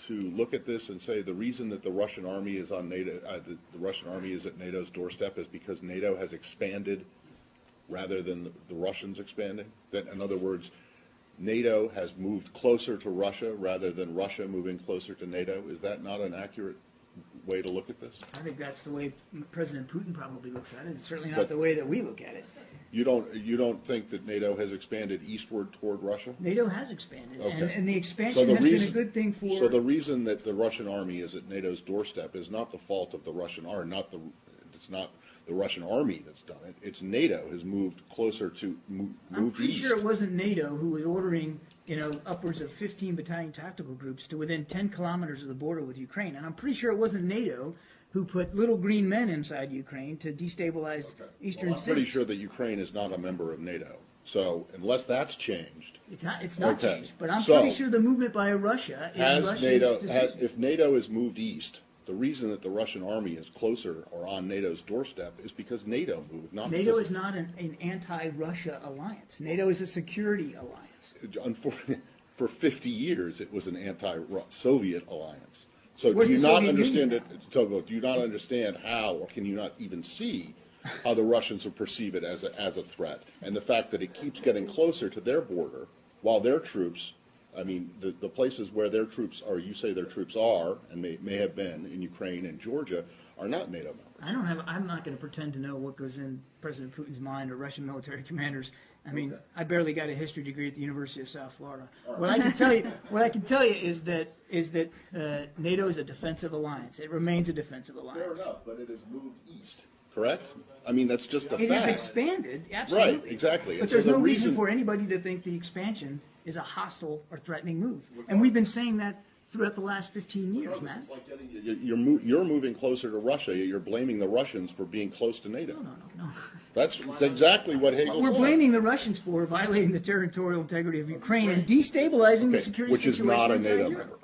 to look at this and say the reason that the Russian army is on NATO, the Russian army is at NATO's doorstep is because NATO has expanded rather than the Russians expanding? That, in other words, NATO has moved closer to Russia rather than Russia moving closer to NATO? Is that not an accurate way to look at this? I think that's the way President Putin probably looks at it. It's certainly not the way that we look at it. You don't think that NATO has expanded eastward toward Russia? NATO has expanded, Okay. and the expansion has been a good thing for. So the reason that the Russian army is at NATO's doorstep is not the fault of the Russian army, it's not the Russian army that's done it. It's NATO has moved closer to move I'm pretty east. sure it wasn't NATO who was ordering, upwards of 15 battalion tactical groups to within 10 kilometers of the border with Ukraine, and I'm pretty sure it wasn't NATO who put little green men inside Ukraine to destabilize eastern I'm cities. pretty sure that Ukraine is not a member of NATO. So unless that's changed, It's not Okay. changed, but I'm So, pretty sure the movement by Russia is Russia's decision. if NATO is moved east, the reason that the Russian army is closer or on NATO's doorstep is because NATO moved, not NATO because is not an anti-Russia alliance. NATO is a security alliance. Unfortunately, for 50 years it was an anti-Soviet alliance. So Where's do you the not Soviet understand Union it? So do you not understand how, or can you not even see how the Russians would perceive it as a threat, and the fact that it keeps getting closer to their border, while their troops, I mean, the places where their troops are, you say their troops are, and may have been in Ukraine and Georgia, are not NATO members. I'm not going to pretend to know what goes in President Putin's mind or Russian military commanders. I mean, I barely got a history degree at the University of South Florida. What I can tell you is that NATO is a defensive alliance. It remains a defensive alliance. Fair enough, but it has moved east, correct? I mean, that's just a It fact. has expanded, absolutely. Right, exactly. But And there's so the no reason reason- for anybody to think the expansion is a hostile or threatening move. And we've been saying that throughout the last 15 years, Matt. It's like you're moving closer to Russia. You're blaming the Russians for being close to NATO. No. That's exactly what Hegel We're said. blaming the Russians for violating the territorial integrity of Ukraine and destabilizing the security Which is situation not a inside NATO Europe. member.